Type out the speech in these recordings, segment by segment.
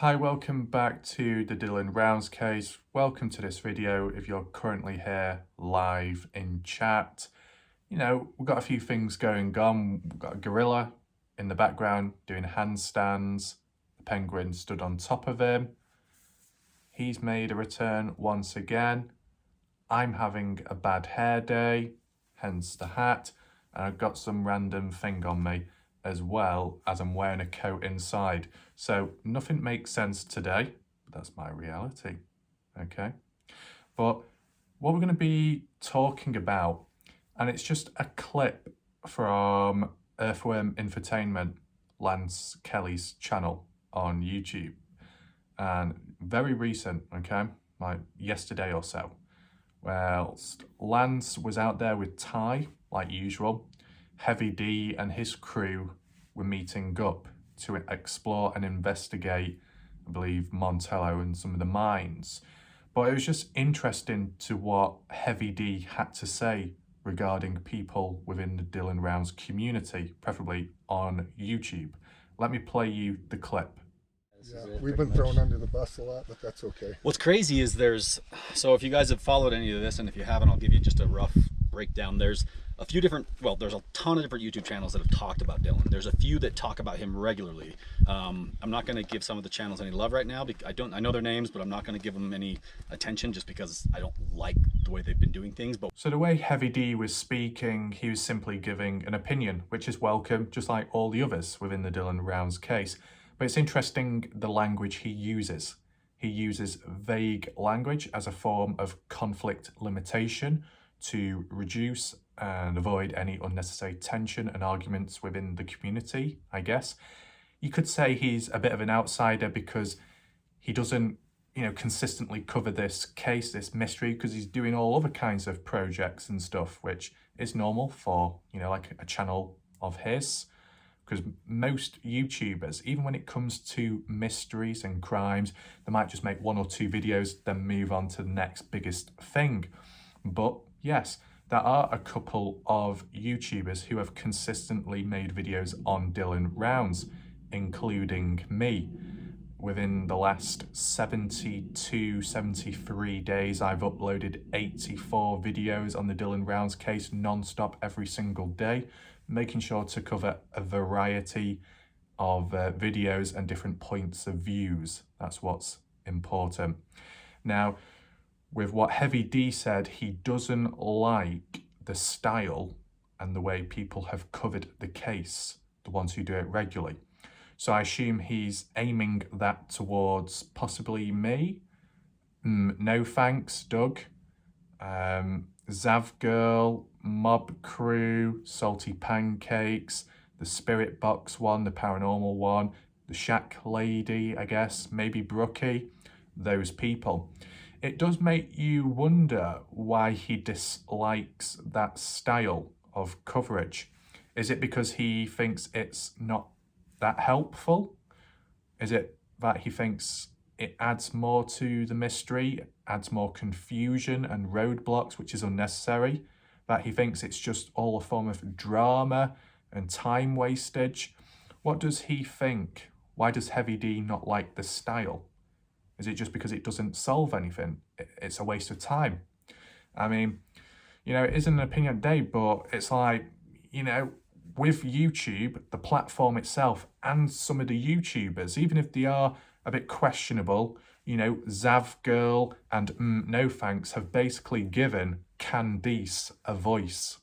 Hi, welcome back to the Dylan Rounds case. Welcome to this video if you're currently here live in chat. You know, we've got a few things going on. We've got a gorilla in the background doing handstands. The penguin stood on top of him. He's made a return once again. I'm having a bad hair day, hence the hat. And I've got some random thing on me as well as I'm wearing a coat inside. So nothing makes sense today, but that's my reality, okay? But what we're gonna be talking about, and it's just a clip from Earthworm Infotainment, Lance Kelly's channel on YouTube, and very recent, okay? Like yesterday or so. Well, Lance was out there with Ty, like usual. Heavy D and his crew were meeting up to explore and investigate, I believe, Montello and some of the mines. But it was just interesting to what Heavy D had to say regarding people within the Dylan Rounds community, preferably on YouTube. Let me play you the clip. Yeah, we've been thrown under the bus a lot, but that's okay. What's crazy is so if you guys have followed any of this, and if you haven't, I'll give you just a rough breakdown. There's a few different, well, there's a ton of different YouTube channels that have talked about Dylan. There's a few that talk about him regularly. I'm not going to give some of the channels any love right now. I know their names, but I'm not going to give them any attention just because I don't like the way they've been doing things. But so the way Heavy D was speaking, he was simply giving an opinion, which is welcome, just like all the others within the Dylan Rounds case. But it's interesting the language he uses. He uses vague language as a form of conflict limitation to reduce and avoid any unnecessary tension and arguments within the community, I guess. You could say he's a bit of an outsider because he doesn't, consistently cover this case, this mystery, because he's doing all other kinds of projects and stuff, which is normal for, like a channel of his. Because most YouTubers, even when it comes to mysteries and crimes, they might just make one or two videos, then move on to the next biggest thing. But yes, there are a couple of YouTubers who have consistently made videos on Dylan Rounds, including me. Within the last 72, 73 days, I've uploaded 84 videos on the Dylan Rounds case non-stop every single day, making sure to cover a variety of videos and different points of views. That's what's important. Now, with what Heavy D said, he doesn't like the style and the way people have covered the case, the ones who do it regularly. So I assume he's aiming that towards possibly me. No thanks, Doug. Zav Girl, Mob Crew, Salty Pancakes, the Spirit Box one, the Paranormal one, the Shack Lady, I guess, maybe Brookie, those people. It does make you wonder why he dislikes that style of coverage. Is it because he thinks it's not that helpful? Is it that he thinks it adds more to the mystery, adds more confusion and roadblocks, which is unnecessary? That he thinks it's just all a form of drama and time wastage? What does he think? Why does Heavy D not like the style? Is it just because it doesn't solve anything? It's a waste of time. I mean, it isn't an opinion day, but it's like, with YouTube, the platform itself, and some of the YouTubers, even if they are a bit questionable, Zav Girl and No Thanks have basically given Candice a voice,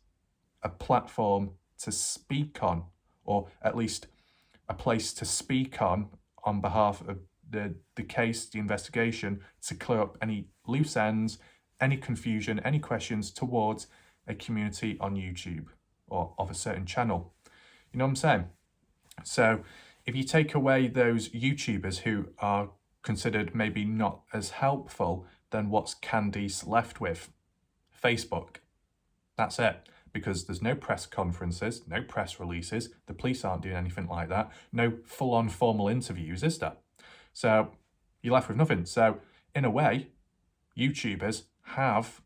a platform to speak on, or at least a place to speak on behalf of the case, the investigation, to clear up any loose ends, any confusion, any questions towards a community on YouTube or of a certain channel. You know what I'm saying? So if you take away those YouTubers who are considered maybe not as helpful, then what's Candice left with? Facebook. That's it. Because there's no press conferences, no press releases, the police aren't doing anything like that, no full-on formal interviews, is there? So you're left with nothing. So in a way, YouTubers have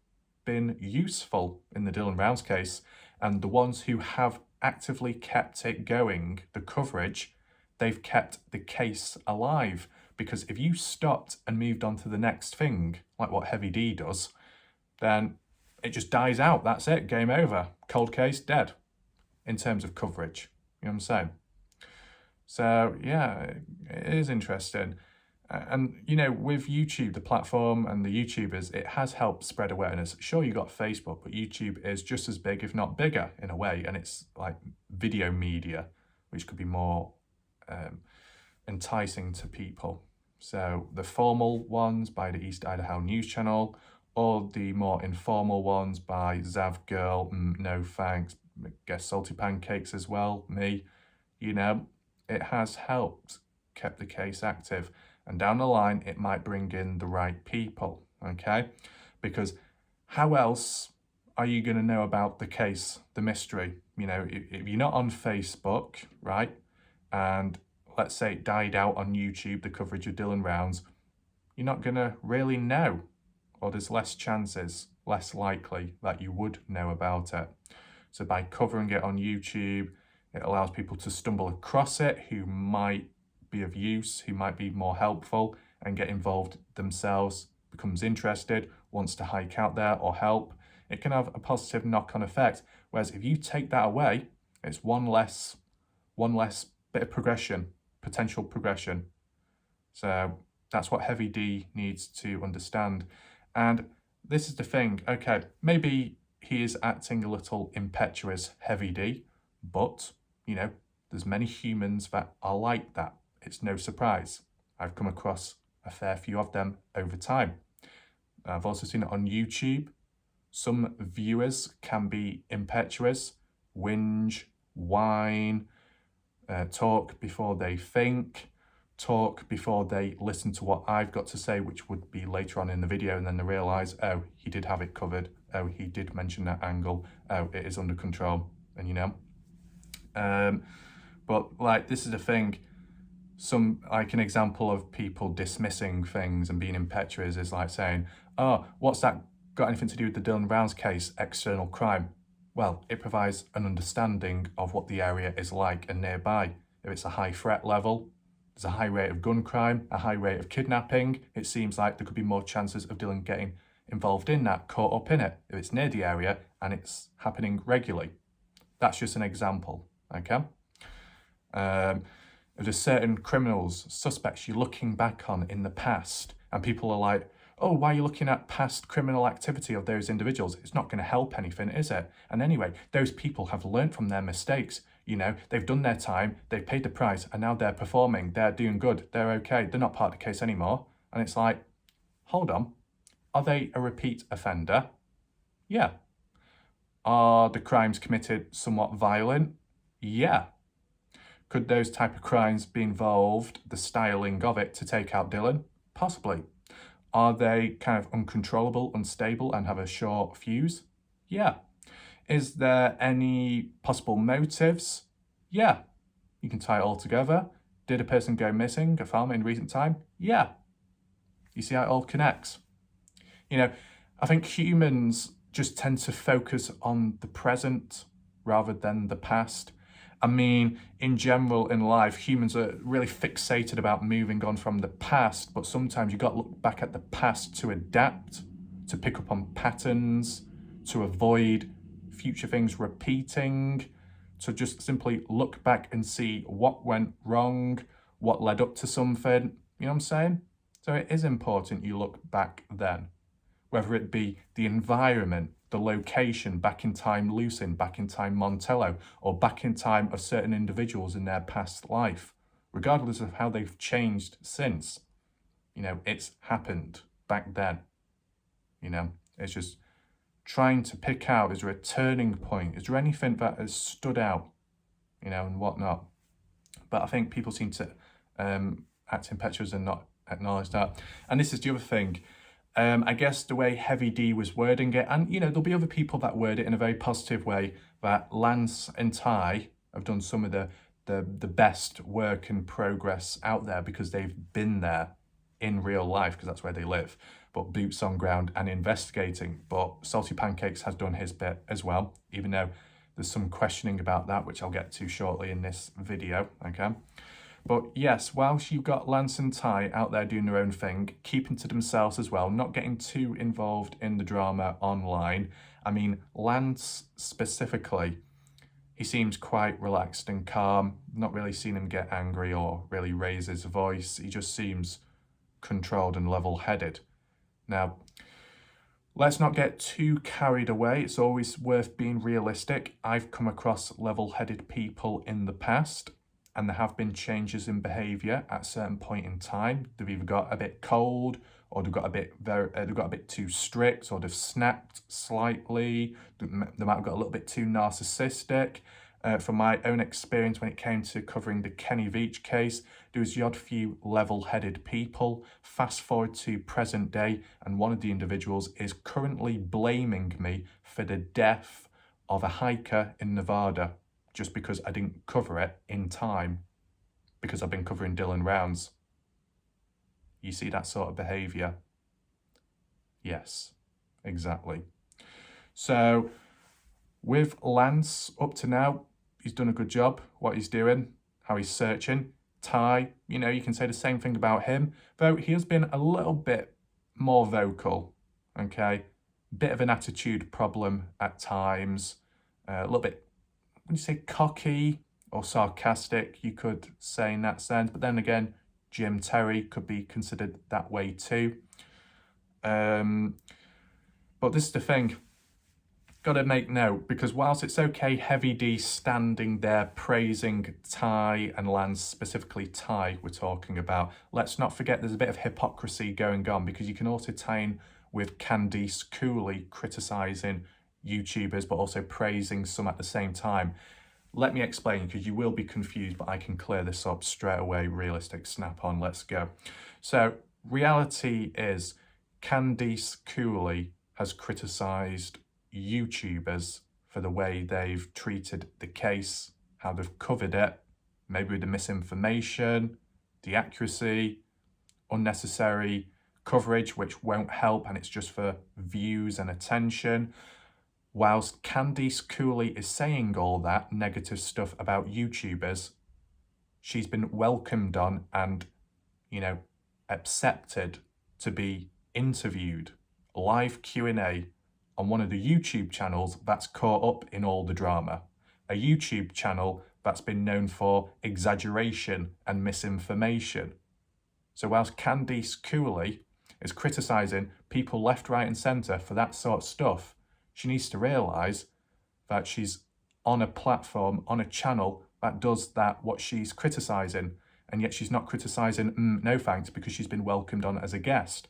been useful in the Dylan Rounds case, and the ones who have actively kept it going, the coverage, they've kept the case alive. Because if you stopped and moved on to the next thing, like what Heavy D does, then it just dies out. That's it. Game over. Cold case, dead. In terms of coverage. You know what I'm saying? So, yeah, it is interesting. And, you know, with YouTube, the platform and the YouTubers, it has helped spread awareness. Sure, you got Facebook, but YouTube is just as big, if not bigger, in a way. And it's like video media, which could be more enticing to people. So the formal ones by the East Idaho News Channel, or the more informal ones by Zav Girl, No Thanks, I guess Salty Pancakes as well, me, you know, it has helped kept the case active. And down the line, it might bring in the right people, okay? Because how else are you going to know about the case, the mystery? You know, if you're not on Facebook, right, and let's say it died out on YouTube, the coverage of Dylan Rounds, you're not going to really know, or there's less chances, less likely that you would know about it. So by covering it on YouTube, it allows people to stumble across it who might be of use, who might be more helpful, and get involved themselves, becomes interested, wants to hike out there or help. It can have a positive knock-on effect. Whereas if you take that away, it's one less bit of progression, potential progression. So that's what Heavy D needs to understand. And this is the thing, okay, maybe he is acting a little impetuous, Heavy D, but, you know, there's many humans that are like that. It's no surprise. I've come across a fair few of them over time. I've also seen it on YouTube. Some viewers can be impetuous, whinge, whine, talk before they think, talk before they listen to what I've got to say, which would be later on in the video, and then they realise, oh, he did have it covered. Oh, he did mention that angle. Oh, it is under control. And you know. But like, this is the thing. Like an example of people dismissing things and being impetuous is like saying, oh, what's that got anything to do with the Dylan Rounds case, external crime? Well, it provides an understanding of what the area is like and nearby. If it's a high threat level, there's a high rate of gun crime, a high rate of kidnapping, it seems like there could be more chances of Dylan getting involved in that, caught up in it, if it's near the area and it's happening regularly. That's just an example, okay? If there's certain criminals, suspects you're looking back on in the past, and people are like, oh, why are you looking at past criminal activity of those individuals? It's not going to help anything, is it? And anyway, those people have learned from their mistakes. You know, they've done their time, they've paid the price, and now they're performing, they're doing good, they're okay, they're not part of the case anymore. And it's like, hold on, are they a repeat offender? Yeah. Are the crimes committed somewhat violent? Yeah. Could those type of crimes be involved, the styling of it, to take out Dylan? Possibly. Are they kind of uncontrollable, unstable, and have a short fuse? Yeah. Is there any possible motives? Yeah. You can tie it all together. Did a person go missing, a farmer in recent time? Yeah. You see how it all connects? You know, I think humans just tend to focus on the present rather than the past. I mean, in general in life, humans are really fixated about moving on from the past, but sometimes you've got to look back at the past to adapt, to pick up on patterns, to avoid future things repeating, to just simply look back and see what went wrong, what led up to something, you know what I'm saying? So it is important you look back then, whether it be the environment, the location, back in time Lucin, back in time Montello, or back in time of certain individuals in their past life, regardless of how they've changed since. You know, it's happened back then. You know, it's just trying to pick out, is there a turning point? Is there anything that has stood out, you know, and whatnot? But I think people seem to act impetuous and not acknowledge that. And this is the other thing. I guess the way Heavy D was wording it, and you know, there'll be other people that word it in a very positive way, that Lance and Ty have done some of the best work and progress out there because they've been there in real life, because that's where they live, but boots on ground and investigating. But Salty Pancakes has done his bit as well, even though there's some questioning about that, which I'll get to shortly in this video, okay? But yes, whilst you've got Lance and Ty out there doing their own thing, keeping to themselves as well, not getting too involved in the drama online. I mean, Lance specifically, he seems quite relaxed and calm. Not really seen him get angry or really raise his voice. He just seems controlled and level-headed. Now, let's not get too carried away. It's always worth being realistic. I've come across level-headed people in the past, and there have been changes in behaviour at a certain point in time. They've either got a bit cold, or they've got a bit too strict, or they've snapped slightly. They might have got a little bit too narcissistic. From my own experience when it came to covering the Kenny Veach case, there was the odd few level-headed people. Fast forward to present day, and one of the individuals is currently blaming me for the death of a hiker in Nevada, just because I didn't cover it in time, because I've been covering Dylan Rounds. You see that sort of behaviour? Yes, exactly. So, with Lance, up to now, he's done a good job, what he's doing, how he's searching. Ty, you know, you can say the same thing about him, though he has been a little bit more vocal, okay? Bit of an attitude problem at times, a little bit, would you say cocky or sarcastic, you could say in that sense. But then again, Jim Terry could be considered that way too. But this is the thing, got to make note, because whilst it's okay Heavy D standing there praising Ty and Lance, specifically Ty we're talking about, let's not forget there's a bit of hypocrisy going on, because you can also tie in with Candice coolly criticising YouTubers but also praising some at the same time. Let me explain, because you will be confused, but I can clear this up straight away. Realistic, snap on, let's go. So reality is Candice Cooley has criticised YouTubers for the way they've treated the case, how they've covered it, maybe with the misinformation, the accuracy, unnecessary coverage which won't help, and it's just for views and attention. Whilst Candice Cooley is saying all that negative stuff about YouTubers, she's been welcomed on and, you know, accepted to be interviewed, live Q&A on one of the YouTube channels that's caught up in all the drama. A YouTube channel that's been known for exaggeration and misinformation. So whilst Candice Cooley is criticising people left, right and centre for that sort of stuff, she needs to realise that she's on a platform, on a channel that does that, what she's criticising, and yet she's not criticising no thanks because she's been welcomed on as a guest.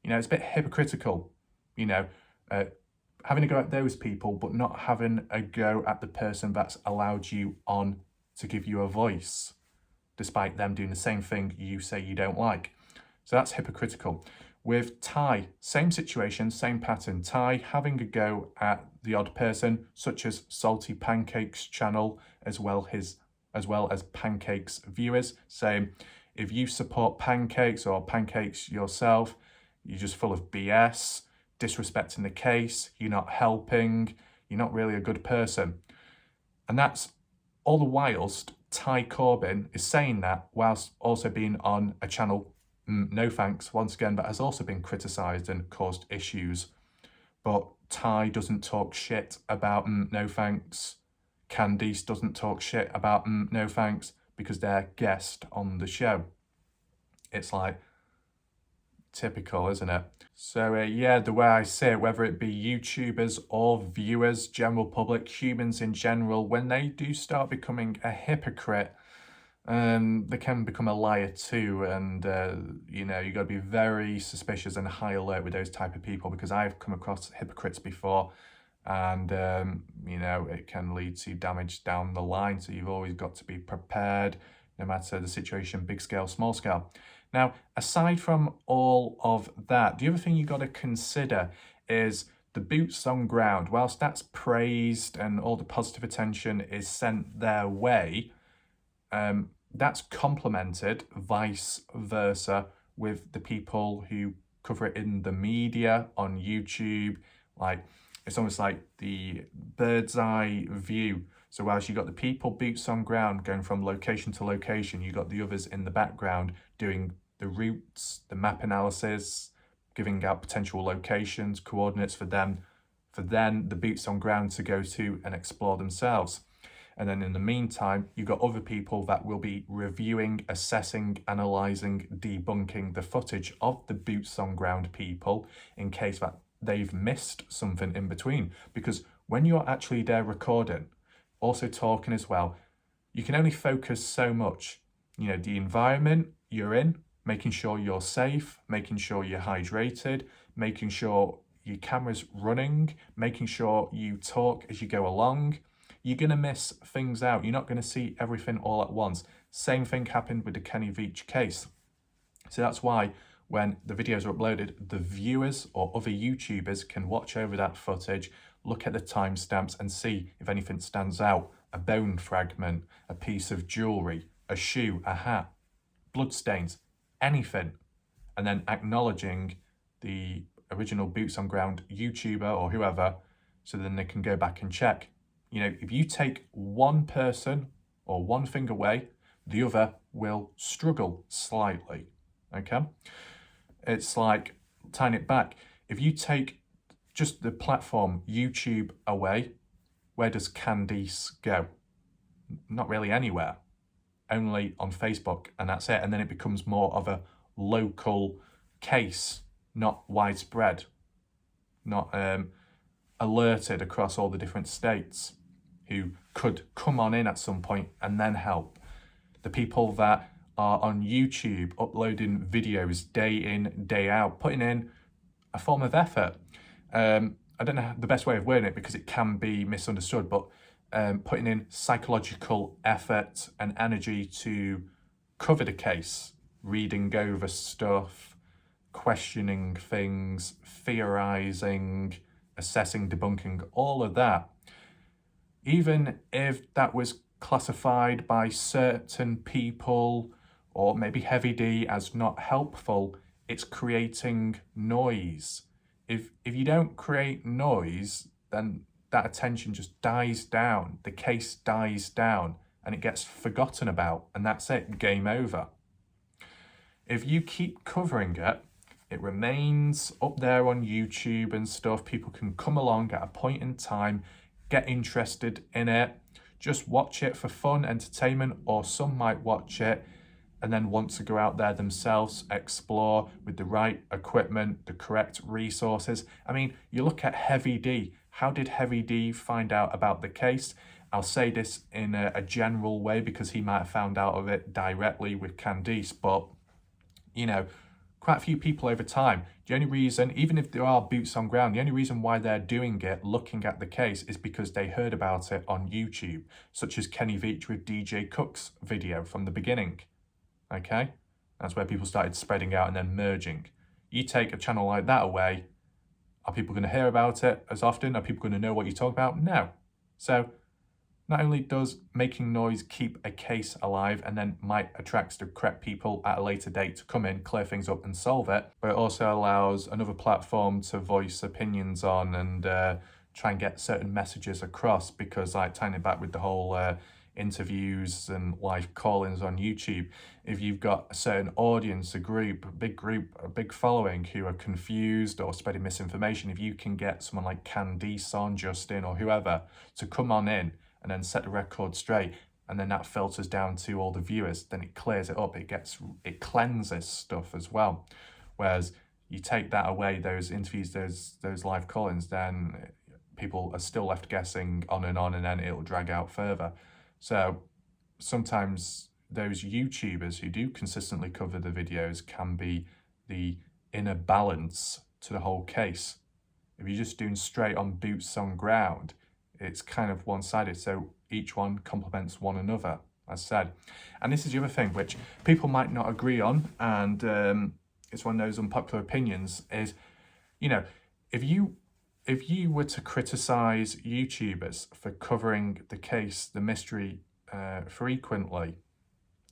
You know, it's a bit hypocritical, you know, having a go at those people but not having a go at the person that's allowed you on to give you a voice, despite them doing the same thing you say you don't like. So that's hypocritical. With Ty, same situation, same pattern. Ty having a go at the odd person, such as Salty Pancakes channel, as well as Pancakes viewers, saying, if you support Pancakes or Pancakes yourself, you're just full of BS, disrespecting the case, you're not helping, you're not really a good person. And that's all the whilst Ty Corbin is saying that whilst also being on a channel, no thanks, once again, but has also been criticised and caused issues. But Ty doesn't talk shit about no thanks. Candice doesn't talk shit about no thanks because they're guest on the show. It's like typical, isn't it? So yeah, the way I say it, whether it be YouTubers or viewers, general public, humans in general, when they do start becoming a hypocrite, they can become a liar too, and you know, you got to be very suspicious and high alert with those type of people, because I've come across hypocrites before, and you know, it can lead to damage down the line. So you've always got to be prepared, no matter the situation, big scale, small scale. Now, aside from all of that, the other thing you got to consider is the boots on ground. Whilst that's praised and all the positive attention is sent their way, that's complemented vice versa with the people who cover it in the media, on YouTube. Like, it's almost like the bird's eye view. So whilst you got the people boots on ground going from location to location, you got the others in the background doing the routes, the map analysis, giving out potential locations, coordinates for them, for then the boots on ground to go to and explore themselves. And then in the meantime, you've got other people that will be reviewing, assessing, analysing, debunking the footage of the boots on ground people in case that they've missed something in between. Because when you're actually there recording, also talking as well, you can only focus so much. You know, the environment you're in, making sure you're safe, making sure you're hydrated, making sure your camera's running, making sure you talk as you go along. You're going to miss things out. You're not going to see everything all at once. Same thing happened with the Kenny Veach case. So that's why when the videos are uploaded, the viewers or other YouTubers can watch over that footage, look at the timestamps and see if anything stands out. A bone fragment, a piece of jewellery, a shoe, a hat, bloodstains, anything. And then acknowledging the original boots on ground YouTuber or whoever, so then they can go back and check. You know, if you take one person or one thing away, the other will struggle slightly, okay? It's like, tying it back, if you take just the platform YouTube away, where does Candice go? Not really anywhere, only on Facebook, and that's it. And then it becomes more of a local case, not widespread, not alerted across all the different states, who could come on in at some point and then help. The people that are on YouTube uploading videos day in, day out, putting in a form of effort. I don't know the best way of wording it because it can be misunderstood, but putting in psychological effort and energy to cover the case, reading over stuff, questioning things, theorizing, assessing, debunking, all of that. Even if that was classified by certain people or maybe Heavy D as not helpful, it's creating noise. If you don't create noise, then that attention just dies down, the case dies down, and it gets forgotten about, and that's it, game over. If you keep covering it, it remains up there on YouTube and stuff. People can come along at a point in time, get interested in it, just watch it for fun, entertainment, or some might watch it and then want to go out there themselves, explore with the right equipment, the correct resources. I mean, you look at Heavy D. How did Heavy D find out about the case? I'll say this in a general way because he might have found out of it directly with Candice, but, you know, quite a few people over time. The only reason, even if there are boots on ground, the only reason why they're doing it, looking at the case, is because they heard about it on YouTube, such as Kenny Veach with DJ Cook's video from the beginning. Okay? That's where people started spreading out and then merging. You take a channel like that away, are people going to hear about it as often? Are people going to know what you talk about? No. So not only does making noise keep a case alive and then might attract the correct people at a later date to come in, clear things up and solve it, but it also allows another platform to voice opinions on and try and get certain messages across, because like tying it back with the whole interviews and live call-ins on YouTube, if you've got a certain audience, a big following who are confused or spreading misinformation, if you can get someone like Candice on, Justin or whoever to come on in and then set the record straight, and then that filters down to all the viewers, then it clears it up, it cleanses stuff as well. Whereas you take that away, those interviews, those live call-ins, then people are still left guessing on, and then it'll drag out further. So sometimes those YouTubers who do consistently cover the videos can be the inner balance to the whole case. If you're just doing straight on boots on ground, it's kind of one-sided, so each one complements one another, as said. And this is the other thing which people might not agree on, and it's one of those unpopular opinions, is, you know, if you were to criticize YouTubers for covering the case, the mystery, frequently,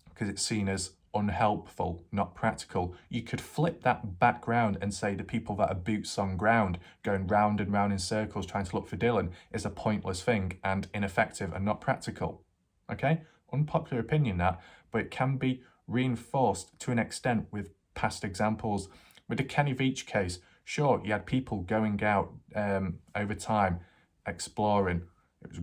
because it's seen as unhelpful, not practical. You could flip that back round and say the people that are boots on ground, going round and round in circles trying to look for Dylan, is a pointless thing and ineffective and not practical. Okay? Unpopular opinion that, but it can be reinforced to an extent with past examples. With the Kenny Veach case, sure, you had people going out over time, exploring. It was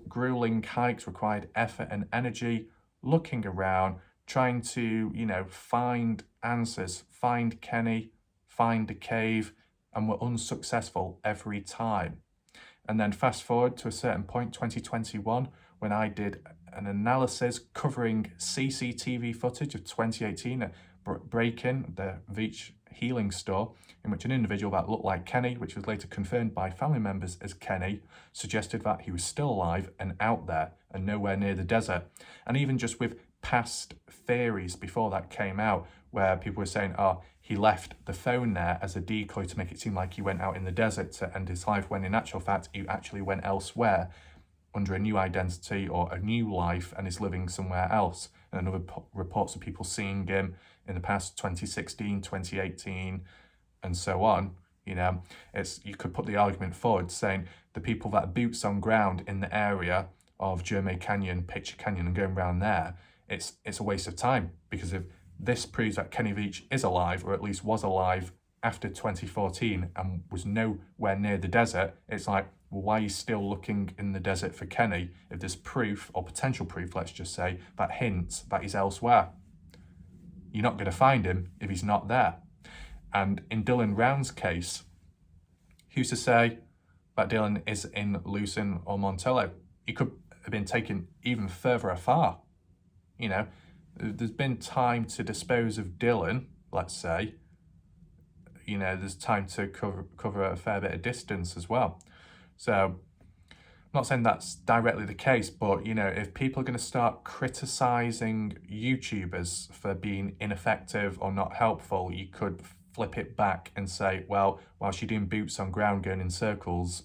grueling hikes, required effort and energy, looking around, trying to, find answers, find Kenny, find the cave, and were unsuccessful every time. And then fast forward to a certain point, 2021, when I did an analysis covering CCTV footage of 2018, a break-in the Veach healing store, in which an individual that looked like Kenny, which was later confirmed by family members as Kenny, suggested that he was still alive and out there and nowhere near the desert. And even just with past theories before that came out, where people were saying, he left the phone there as a decoy to make it seem like he went out in the desert to end his life, when in actual fact he actually went elsewhere under a new identity or a new life and is living somewhere else. And other reports of people seeing him in the past 2016, 2018, and so on. You could put the argument forward saying the people that are boots on ground in the area of Jermay Canyon, Picture Canyon, and going around there, it's a waste of time, because if this proves that Kenny Veach is alive, or at least was alive after 2014 and was nowhere near the desert, it's like, well, why are you still looking in the desert for Kenny if there's proof, or potential proof, let's just say, that hints that he's elsewhere? You're not going to find him if he's not there. And in Dylan Round's case, who's to say that Dylan is in Lucin or Montello? He could have been taken even further afar. There's been time to dispose of Dylan, let's say. There's time to cover a fair bit of distance as well. So I'm not saying that's directly the case, but, if people are going to start criticising YouTubers for being ineffective or not helpful, you could flip it back and say, well, whilst you're doing boots on ground going in circles,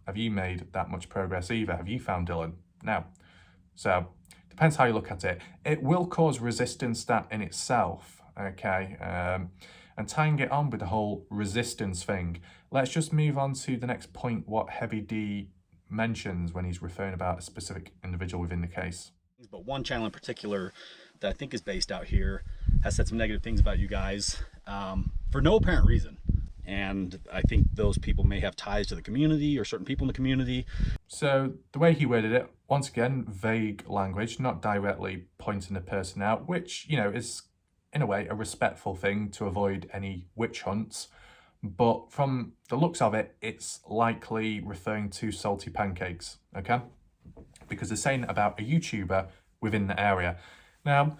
have you made that much progress either? Have you found Dylan? No. So depends how you look at it. It will cause resistance, that in itself, okay? And tying it on with the whole resistance thing, let's just move on to the next point, what Heavy D mentions when he's referring about a specific individual within the case. But one channel in particular that I think is based out here has said some negative things about you guys for no apparent reason. And I think those people may have ties to the community or certain people in the community. So the way he worded it, once again, vague language, not directly pointing the person out, which, is in a way a respectful thing to avoid any witch hunts. But from the looks of it, it's likely referring to Salty Pancakes, okay? Because they're saying about a YouTuber within the area. Now,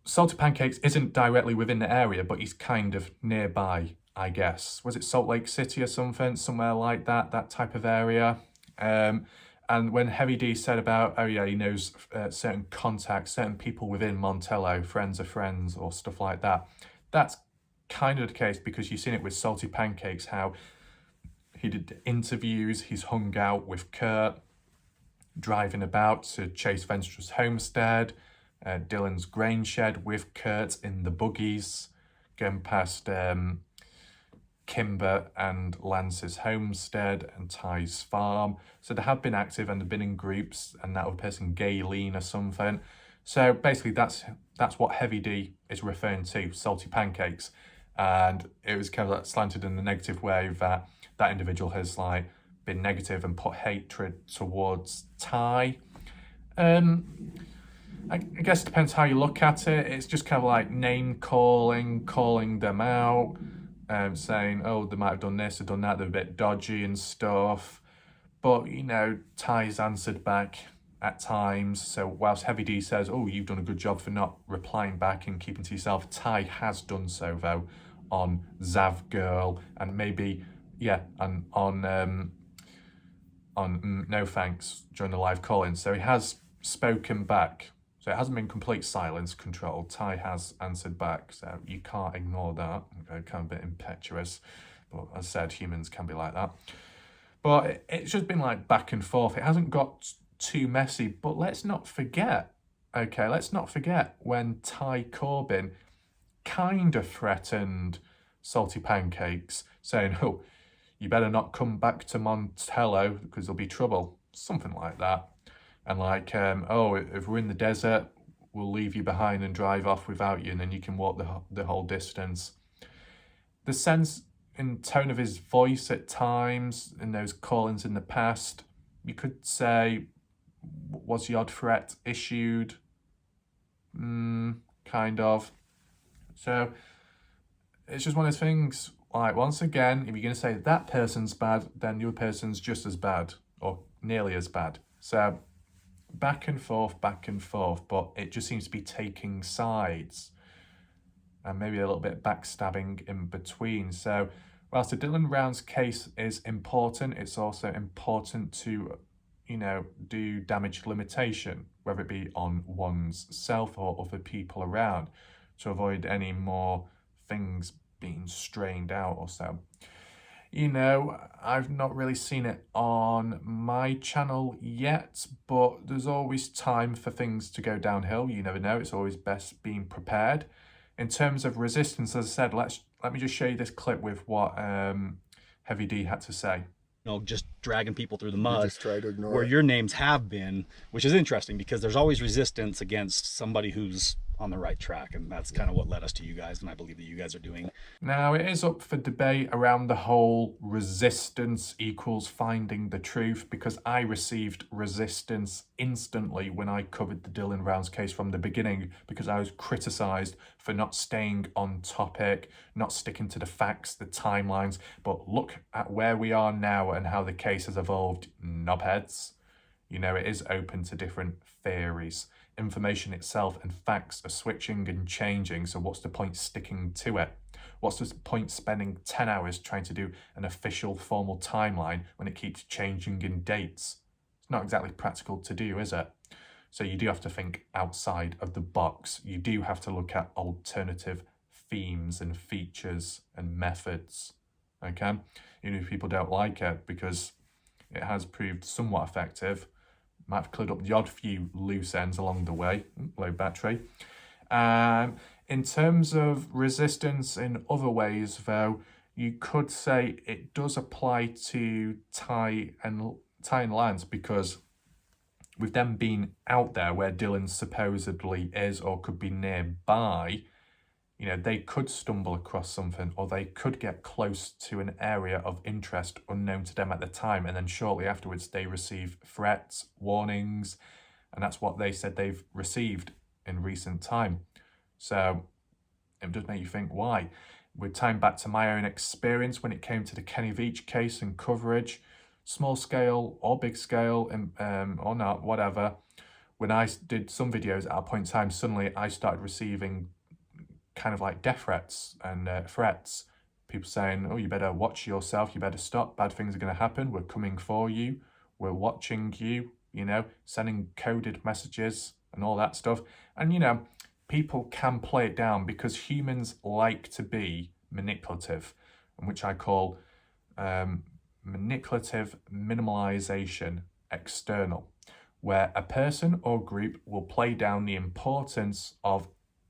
Salty Pancakes isn't directly within the area, but he's kind of nearby, I guess. Was it Salt Lake City or something? Somewhere like that type of area. And when Heavy D said about, he knows certain contacts, certain people within Montello, friends of friends or stuff like that, that's kind of the case, because you've seen it with Salty Pancakes, how he did interviews, he's hung out with Kurt, driving about to Chase Venstra's homestead, Dylan's grain shed with Kurt in the buggies, going past Kimber and Lance's homestead and Ty's farm. So they have been active and they've been in groups, and that other person, Gayleen or something. So basically that's what Heavy D is referring to, Salty Pancakes. And it was kind of like slanted in the negative way that that individual has been negative and put hatred towards Ty. I guess it depends how you look at it. It's just kind of like name calling them out, saying, they might have done this or done that, they're a bit dodgy and stuff. But, Ty's answered back at times. So whilst Heavy D says, you've done a good job for not replying back and keeping to yourself, Ty has done so, though, on Zav Girl and maybe, and on No Thanks during the live call-in. So he has spoken back. So it hasn't been complete silence control. Ty has answered back, so you can't ignore that. Okay, kind of a bit impetuous, but as I said, humans can be like that. But it's just been back and forth. It hasn't got too messy, but let's not forget, Okay, let's not forget when Ty Corbyn kind of threatened Salty Pancakes, saying, oh, you better not come back to Montello because there'll be trouble. Something like that. And like, oh, if we're in the desert, we'll leave you behind and drive off without you, and then you can walk the whole distance. The sense in tone of his voice at times, in those call-ins in the past, you could say, was the odd threat issued? Kind of. So it's just one of those things, like, once again, if you're going to say that person's bad, then the other person's just as bad, or nearly as bad. So back and forth, but it just seems to be taking sides. And maybe a little bit backstabbing in between. So whilst the Dylan Rounds case is important, it's also important to, do damage limitation, whether it be on one's self or other people around, to avoid any more things being strained out or so. I've not really seen it on my channel yet, but there's always time for things to go downhill. You never know. It's always best being prepared. In terms of resistance, as I said, let me just show you this clip with what Heavy D had to say. Just dragging people through the mud, just try to ignore where it. your names have been, which is interesting because there's always resistance against somebody who's on the right track, and that's kind of what led us to you guys, and I believe that you guys are doing. Now, it is up for debate around the whole resistance equals finding the truth, because I received resistance instantly when I covered the Dylan Rounds case from the beginning, because I was criticised for not staying on topic, not sticking to the facts, the timelines. But look at where we are now and how the case has evolved, knobheads. It is open to different theories. Information itself and facts are switching and changing, so what's the point sticking to it? What's the point spending 10 hours trying to do an official formal timeline when it keeps changing in dates? It's not exactly practical to do, is it? So you do have to think outside of the box. You do have to look at alternative themes and features and methods, okay? Even if people don't like it, because it has proved somewhat effective. Might have cleared up the odd few loose ends along the way. Low battery. In terms of resistance in other ways, though, you could say it does apply to Ty and Lance, because with them being out there where Dylan supposedly is or could be nearby, they could stumble across something, or they could get close to an area of interest unknown to them at the time, and then shortly afterwards they receive threats, warnings, and that's what they said they've received in recent time. So it does make you think, why? With time back to my own experience when it came to the Kenny Veach case and coverage, small scale or big scale, or not, whatever, when I did some videos at a point in time, suddenly I started receiving kind of like death threats and threats. People saying, oh, you better watch yourself, you better stop, bad things are going to happen, we're coming for you, we're watching you, sending coded messages and all that stuff. And, people can play it down because humans like to be manipulative, which I call manipulative minimalization external, where a person or group will play down the importance of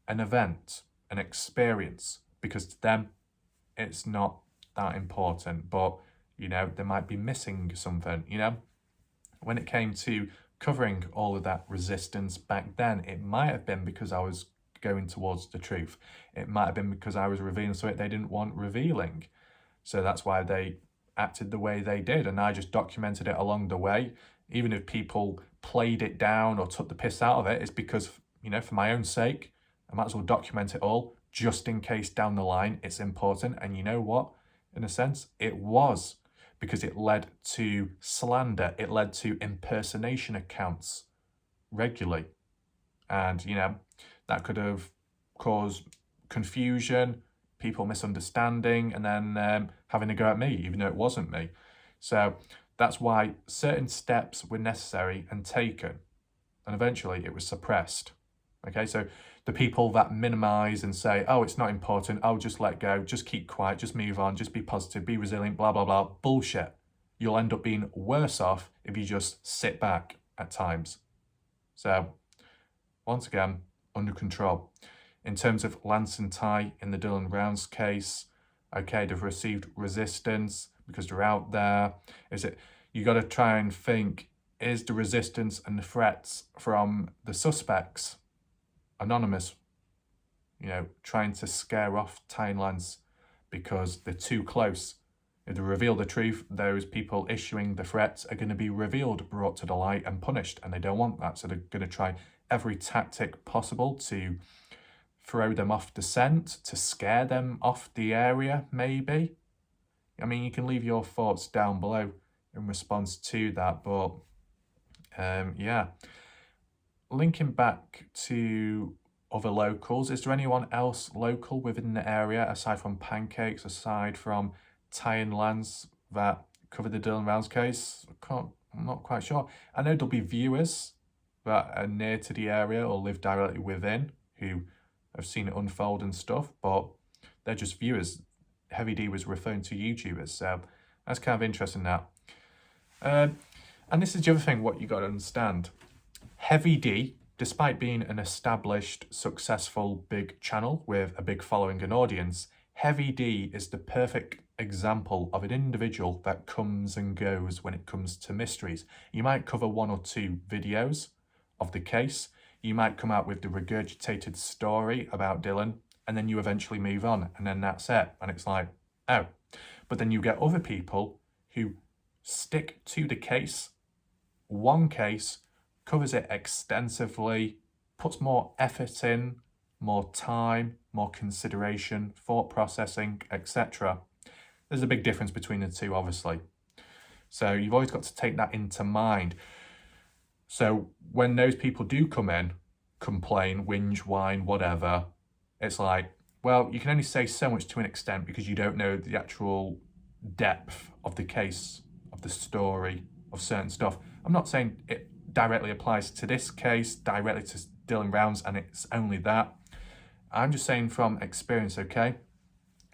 an event, an experience, because to them it's not that important, but they might be missing something. When it came to covering all of that resistance back then, it might have been because I was going towards the truth. It might have been because I was revealing something they didn't want revealing, so that's why they acted the way they did, and I just documented it along the way. Even if people played it down or took the piss out of it, it's because for my own sake, I might as well document it all, just in case down the line it's important. And you know what? In a sense, it was, because it led to slander. It led to impersonation accounts regularly. And, that could have caused confusion, people misunderstanding, and then having a go at me, even though it wasn't me. So that's why certain steps were necessary and taken. And eventually it was suppressed. Okay, so the people that minimize and say, oh, it's not important, oh, just let go, just keep quiet, just move on, just be positive, be resilient, blah, blah, blah, bullshit. You'll end up being worse off if you just sit back at times. So once again, under control. In terms of Lance and Ty in the Dylan Rounds case, okay, they've received resistance because they're out there. You got to try and think, is the resistance and the threats from the suspects anonymous? Trying to scare off Ty and Lance because they're too close. If they reveal the truth, those people issuing the threats are going to be revealed, brought to the light and punished, and they don't want that. So they're going to try every tactic possible to throw them off the scent, to scare them off the area, maybe. I mean, you can leave your thoughts down below in response to that, but yeah. Linking back to other locals, is there anyone else local within the area aside from Pancakes, aside from Ty and Lance, that covered the Dylan Rounds case? I'm not quite sure. I know there'll be viewers that are near to the area or live directly within who have seen it unfold and stuff, but they're just viewers. Heavy D was referring to YouTubers, so that's kind of interesting now. And this is the other thing, what you got to understand. Heavy D, despite being an established, successful, big channel with a big following and audience, Heavy D is the perfect example of an individual that comes and goes when it comes to mysteries. You might cover 1 or 2 videos of the case. You might come out with the regurgitated story about Dylan, and then you eventually move on, and then that's it. And it's like, oh. But then you get other people who stick to the case. One case, covers it extensively, puts more effort in, more time, more consideration, thought processing, etc. There's a big difference between the two, obviously. So you've always got to take that into mind. So when those people do come in, complain, whinge, whine, whatever, it's like, well, you can only say so much to an extent because you don't know the actual depth of the case, of the story, of certain stuff. I'm not saying it directly applies to this case, directly to Dylan Rounds, and it's only that. I'm just saying from experience, okay?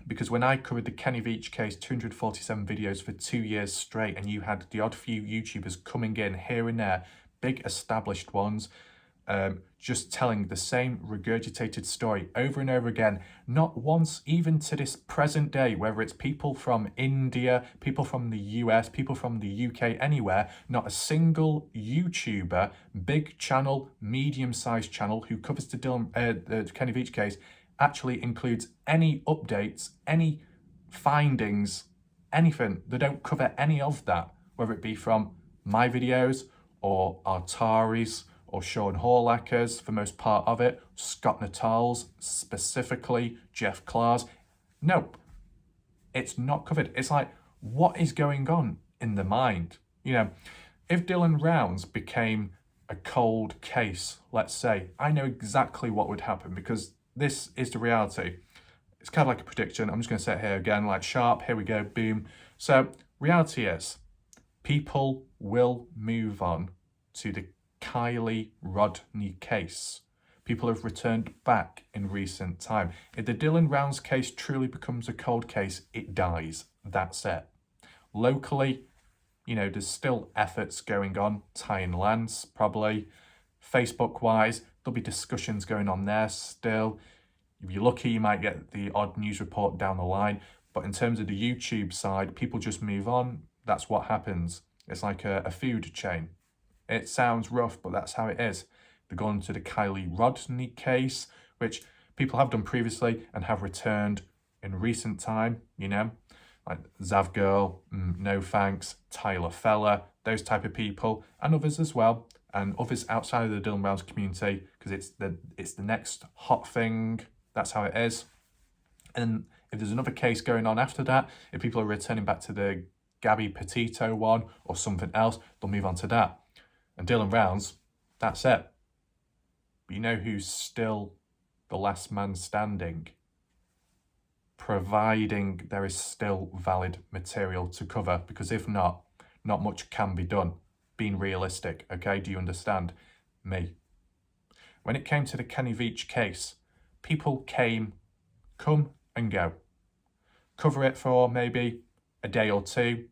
Because when I covered the Kenny Veach case, 247 videos for 2 years straight, and you had the odd few YouTubers coming in here and there, big established ones, just telling the same regurgitated story over and over again, not once, even to this present day, whether it's people from India, people from the US, people from the UK, anywhere, not a single YouTuber, big channel, medium-sized channel, who covers the Kenny Veach case, actually includes any updates, any findings, anything. They don't cover any of that, whether it be from my videos or Artari's, or Sean Horlacker's for most part of it, Scott Natal's specifically, Jeff Clark's. Nope, it's not covered. It's like, what is going on in the mind? If Dylan Rounds became a cold case, let's say, I know exactly what would happen because this is the reality. It's kind of like a prediction. I'm just going to say it here again, like sharp, here we go, boom. So reality is, people will move on to the Kylie Rodney case. People have returned back in recent time. If the Dylan Rounds case truly becomes a cold case, it dies. That's it. Locally, there's still efforts going on. Ty and Lance, probably. Facebook-wise, there'll be discussions going on there still. If you're lucky, you might get the odd news report down the line. But in terms of the YouTube side, people just move on. That's what happens. It's like a food chain. It sounds rough, but that's how it is. They've gone to the Kylie Rodney case, which people have done previously and have returned in recent time, like Zav Girl, No Thanks, Tyler Feller, those type of people, and others as well, and others outside of the Dylan Rounds community, because it's the next hot thing. That's how it is. And if there's another case going on after that, if people are returning back to the Gabby Petito one or something else, they'll move on to that. And Dylan Rounds, that's it. But you know who's still the last man standing? Providing there is still valid material to cover, because if not much can be done. Being realistic, okay? Do you understand me? When it came to the Kenny Veach case, people come and go. Cover it for maybe a day or two,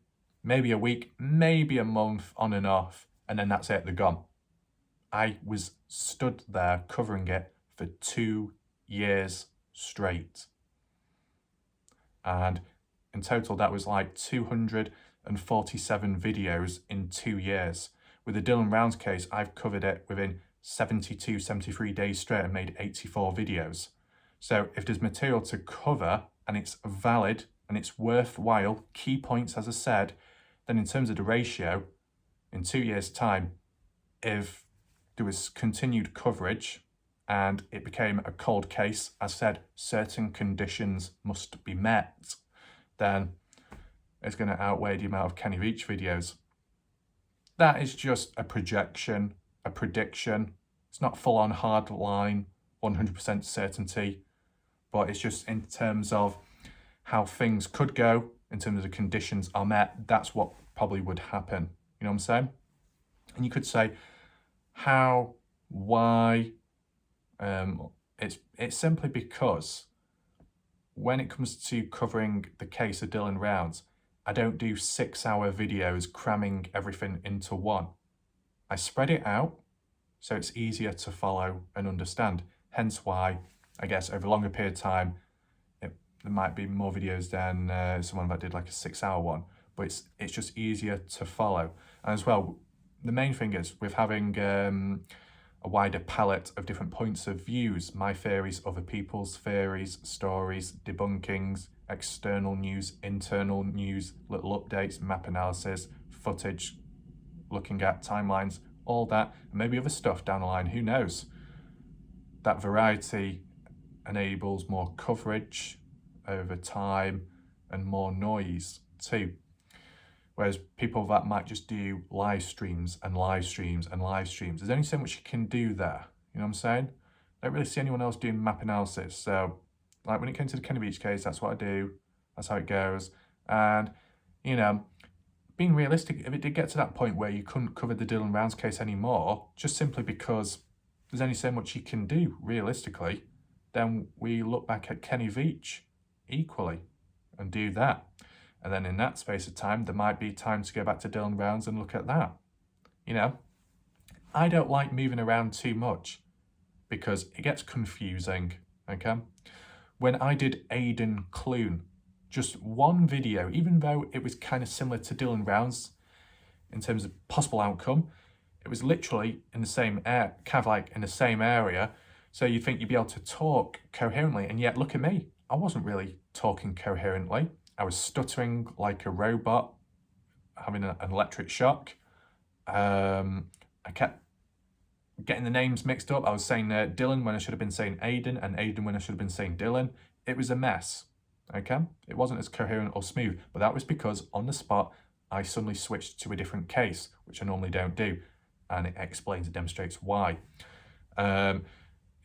maybe a week, maybe a month on and off, and then that's it, they're gone. I was stood there covering it for 2 years straight. And in total, that was like 247 videos in 2 years. With the Dylan Rounds case, I've covered it within 72, 73 days straight and made 84 videos. So if there's material to cover and it's valid and it's worthwhile, key points as I said, then in terms of the ratio, in 2 years' time, if there was continued coverage and it became a cold case, as said, certain conditions must be met, then it's going to outweigh the amount of Kenny Veach videos. That is just a projection, a prediction. It's not full-on hard line, 100% certainty, but it's just in terms of how things could go, in terms of the conditions are met, that's what probably would happen. You know what I'm saying? And you could say, how, why? It's simply because when it comes to covering the case of Dylan Rounds, I don't do 6-hour videos cramming everything into one. I spread it out so it's easier to follow and understand. Hence why, I guess, over a longer period of time, there might be more videos than someone that did like a 6-hour one, but it's just easier to follow. And as well, the main thing is with having a wider palette of different points of views, my theories, other people's theories, stories, debunkings, external news, internal news, little updates, map analysis, footage, looking at timelines, all that, and maybe other stuff down the line, who knows? That variety enables more coverage over time and more noise too. Whereas people that might just do live streams and live streams and live streams, there's only so much you can do there. You know what I'm saying? I don't really see anyone else doing map analysis. So, like when it came to the Kenny Beach case, that's what I do. That's how it goes. And, you know, being realistic, if it did get to that point where you couldn't cover the Dylan Rounds case anymore, just simply because there's only so much you can do, realistically, then we look back at Kenny Veach equally and do that. And then in that space of time, there might be time to go back to Dylan Rounds and look at that. You know, I don't like moving around too much because it gets confusing, okay? When I did Aidan Clune, just one video, even though it was kind of similar to Dylan Rounds in terms of possible outcome, it was literally in the same kind of like in the same area. So you'd think you'd be able to talk coherently, and yet look at me. I wasn't really talking coherently. I was stuttering like a robot, having an electric shock. I kept getting the names mixed up. I was saying Dylan when I should have been saying Aidan, and Aidan when I should have been saying Dylan. It was a mess, okay? It wasn't as coherent or smooth, but that was because on the spot, I suddenly switched to a different case, which I normally don't do, and it explains, it demonstrates why.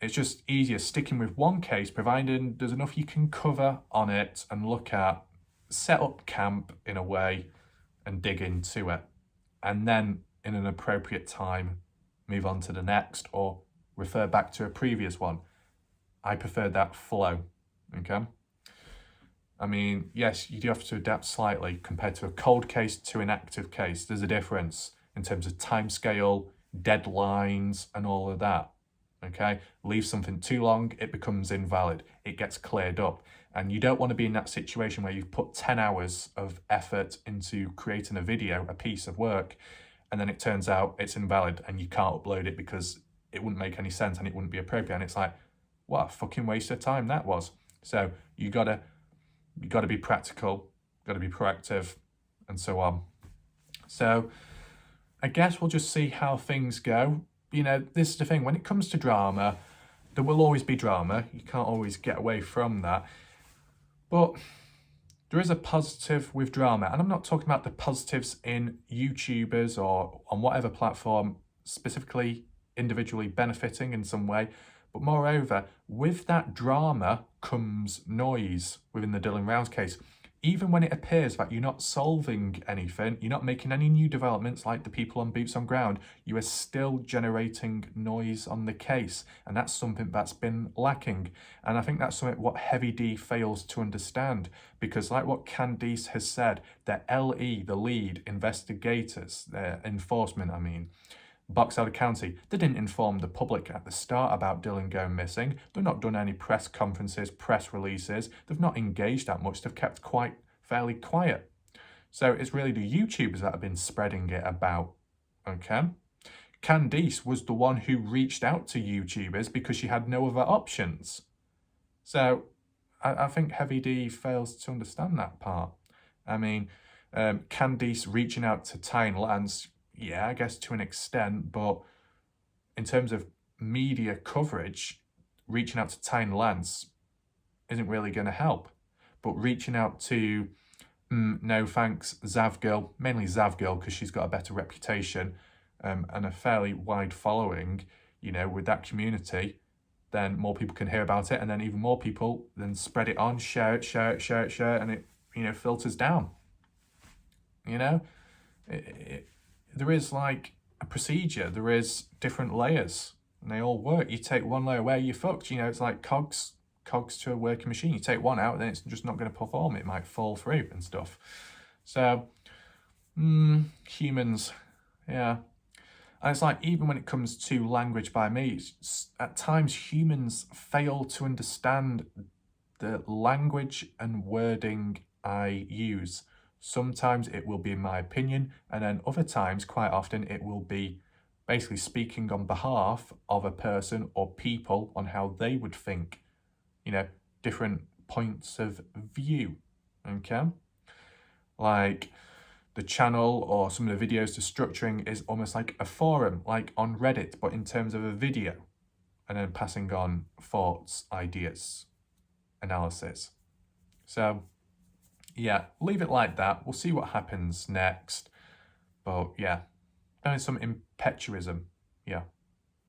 It's just easier sticking with one case, providing there's enough you can cover on it and look at, set up camp in a way and dig into it, and then in an appropriate time move on to the next or refer back to a previous one. I prefer that flow, okay? I mean, yes, you do have to adapt slightly compared to a cold case to an active case. There's a difference in terms of timescale, deadlines, and all of that, okay? Leave something too long, it becomes invalid. It gets cleared up. And you don't want to be in that situation where you've put 10 hours of effort into creating a video, a piece of work, and then it turns out it's invalid and you can't upload it because it wouldn't make any sense and it wouldn't be appropriate. And it's like, what a fucking waste of time that was. So you gotta be practical, gotta be proactive, and so on. So I guess we'll just see how things go. You know, this is the thing, when it comes to drama, there will always be drama. You can't always get away from that. But there is a positive with drama, and I'm not talking about the positives in YouTubers or on whatever platform specifically individually benefiting in some way, but moreover, with that drama comes noise within the Dylan Rounds case. Even when it appears that you're not solving anything, you're not making any new developments like the people on boots on ground, you are still generating noise on the case. And that's something that's been lacking. And I think that's something what Heavy D fails to understand. Because like what Candice has said, the LE, the lead investigators, their enforcement, Bucks out of county. They didn't inform the public at the start about Dylan going missing. They've not done any press conferences, press releases. They've not engaged that much. They've kept fairly quiet. So it's really the YouTubers that have been spreading it about, okay? Candice was the one who reached out to YouTubers because she had no other options. So I think Heavy D fails to understand that part. I mean, Candice reaching out to Ty and Lance, yeah, I guess to an extent, but in terms of media coverage, reaching out to Ty and Lance isn't really going to help. But reaching out to, no thanks, Zavgirl, mainly Zavgirl because she's got a better reputation and a fairly wide following, you know, with that community, then more people can hear about it, and then even more people then spread it on, share it, and it, you know, filters down. You know, there is like a procedure, there is different layers, and they all work. You take one layer away, you're fucked. You know, it's like cogs to a working machine. You take one out, then it's just not going to perform. It might fall through and stuff. So, humans, yeah. And it's like, even when it comes to language by me, at times humans fail to understand the language and wording I use. Sometimes it will be in my opinion, and then other times, quite often, it will be basically speaking on behalf of a person or people on how they would think, you know, different points of view, okay? Like, the channel or some of the videos, the structuring is almost like a forum, like on Reddit, but in terms of a video, and then passing on thoughts, ideas, analysis. So, yeah, leave it like that. We'll see what happens next. But yeah, there is some impetuism. Yeah.